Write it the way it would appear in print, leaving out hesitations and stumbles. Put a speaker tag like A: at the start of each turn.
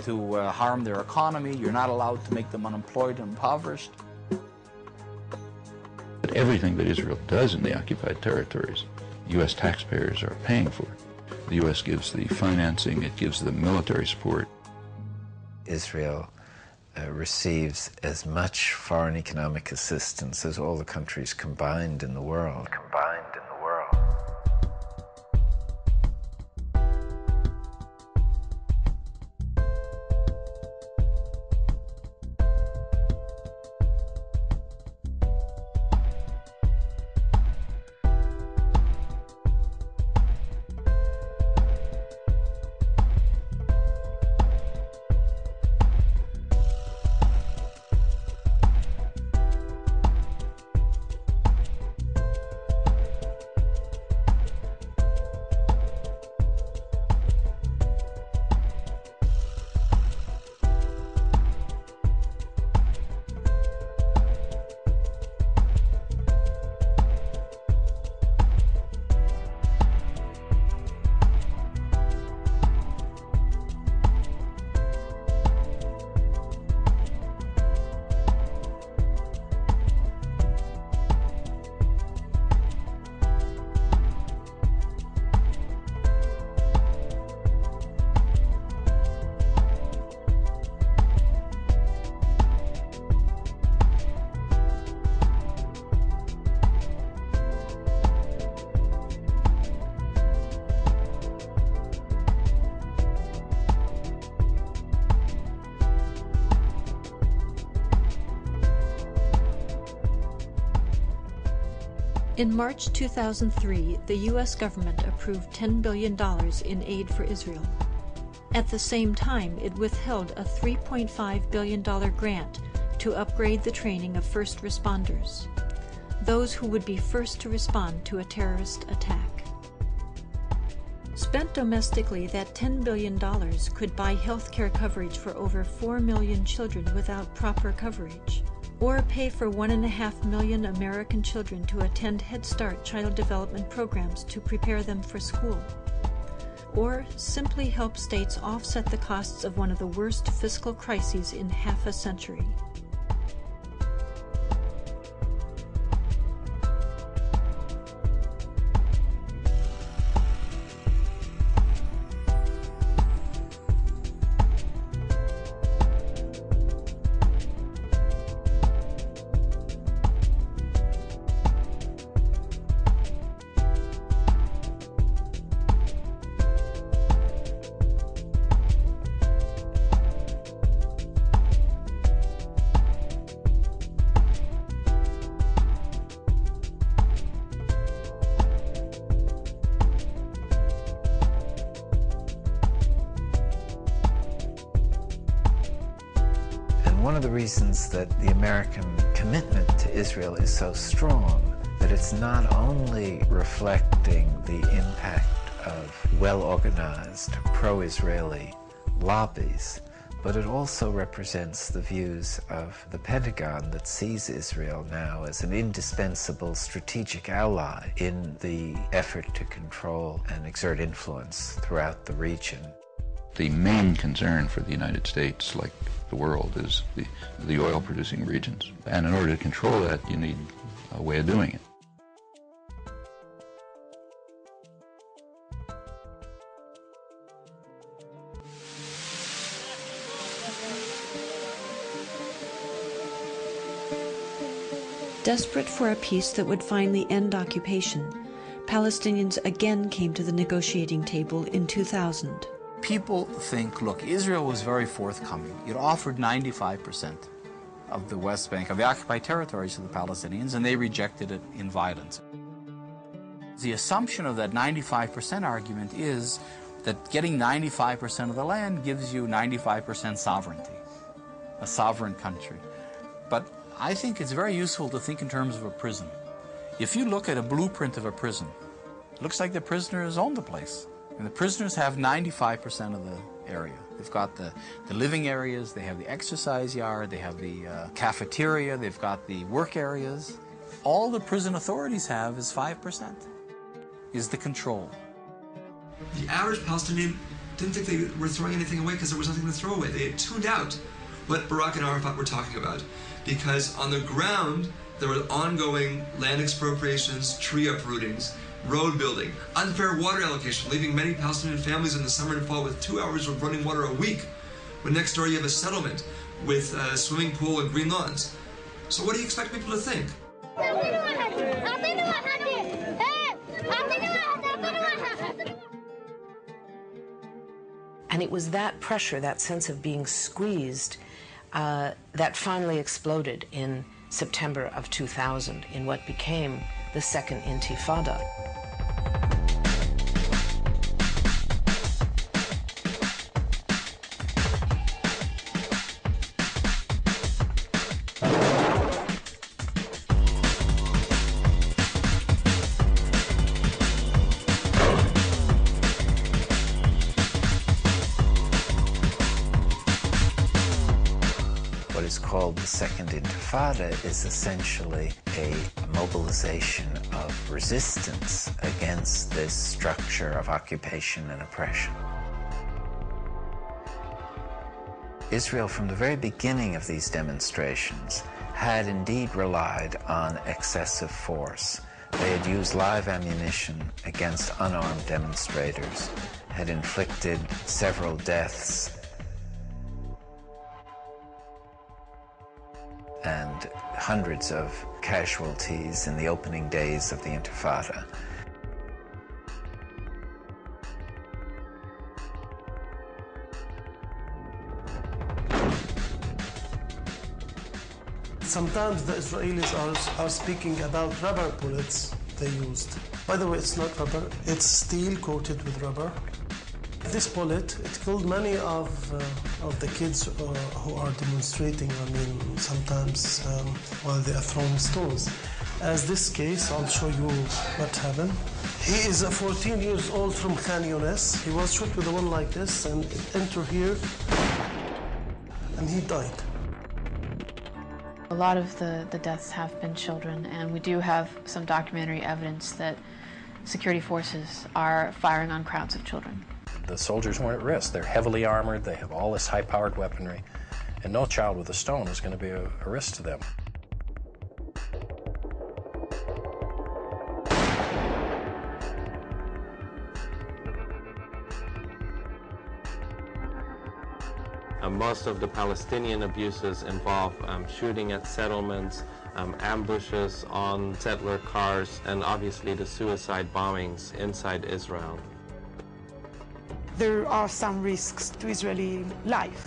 A: to harm their economy. You're not allowed to make them unemployed and impoverished.
B: But everything that Israel does in the occupied territories, U.S. taxpayers are paying for. The U.S. gives the financing, it gives the military support.
C: Israel receives as much foreign economic assistance as all the countries combined in the world.
D: In March 2003, the U.S. government approved $10 billion in aid for Israel. At the same time, it withheld a $3.5 billion grant to upgrade the training of first responders, those who would be first to respond to a terrorist attack. Spent domestically, that $10 billion could buy health care coverage for over 4 million children without proper coverage, or pay for 1.5 million American children to attend Head Start child development programs to prepare them for school, or simply help states offset the costs of one of the worst fiscal crises in half a century.
C: One of the reasons that the American commitment to Israel is so strong, that it's not only reflecting the impact of well-organized pro-Israeli lobbies, but it also represents the views of the Pentagon that sees Israel now as an indispensable strategic ally in the effort to control and exert influence throughout the region.
B: The main concern for the United States, like the world, is the oil-producing regions. And in order to control that, you need a way of doing it.
D: Desperate for a peace that would finally end occupation, Palestinians again came to the negotiating table in 2000.
A: People think, look, Israel was very forthcoming. It offered 95% of the West Bank, of the occupied territories to the Palestinians, and they rejected it in violence. The assumption of that 95% argument is that getting 95% of the land gives you 95% sovereignty, a sovereign country. But I think it's very useful to think in terms of a prison. If you look at a blueprint of a prison, it looks like the prisoners own the place. And the prisoners have 95% of the area. They've got the living areas, they have the exercise yard, they have the cafeteria, they've got the work areas. All the prison authorities have is 5%, is the control.
E: The average Palestinian didn't think they were throwing anything away because there was nothing to throw away. They had tuned out what Barak and Arafat were talking about, because on the ground there were ongoing land expropriations, tree uprootings, road building, unfair water allocation, leaving many Palestinian families in the summer and fall with 2 hours of running water a week, when next door you have a settlement with a swimming pool and green lawns. So what do you expect people to think?
F: And it was that pressure, that sense of being squeezed, that finally exploded in September of 2000 in what became the Second Intifada.
C: What is called the Second Intifada is essentially a mobilization of resistance against this structure of occupation and oppression. Israel, from the very beginning of these demonstrations, had indeed relied on excessive force. They had used live ammunition against unarmed demonstrators, had inflicted several deaths, and hundreds of casualties in the opening days of the Intifada.
G: Sometimes the Israelis are speaking about rubber bullets they used. By the way, it's not rubber, it's steel coated with rubber. This bullet, it killed many of the kids who are demonstrating, sometimes while they are throwing stones. As this case, I'll show you what happened. He is 14 years old from Khan Younis. He was shot with a one like this, and it entered here, and he died.
H: A lot of the deaths have been children, and we do have some documentary evidence that security forces are firing on crowds of children.
I: The soldiers weren't at risk. They're heavily armored, they have all this high-powered weaponry, and no child with a stone is going to be a risk to them.
J: Most of the Palestinian abuses involve shooting at settlements, ambushes on settler cars, and obviously the suicide bombings inside Israel.
K: There are some risks to Israeli life.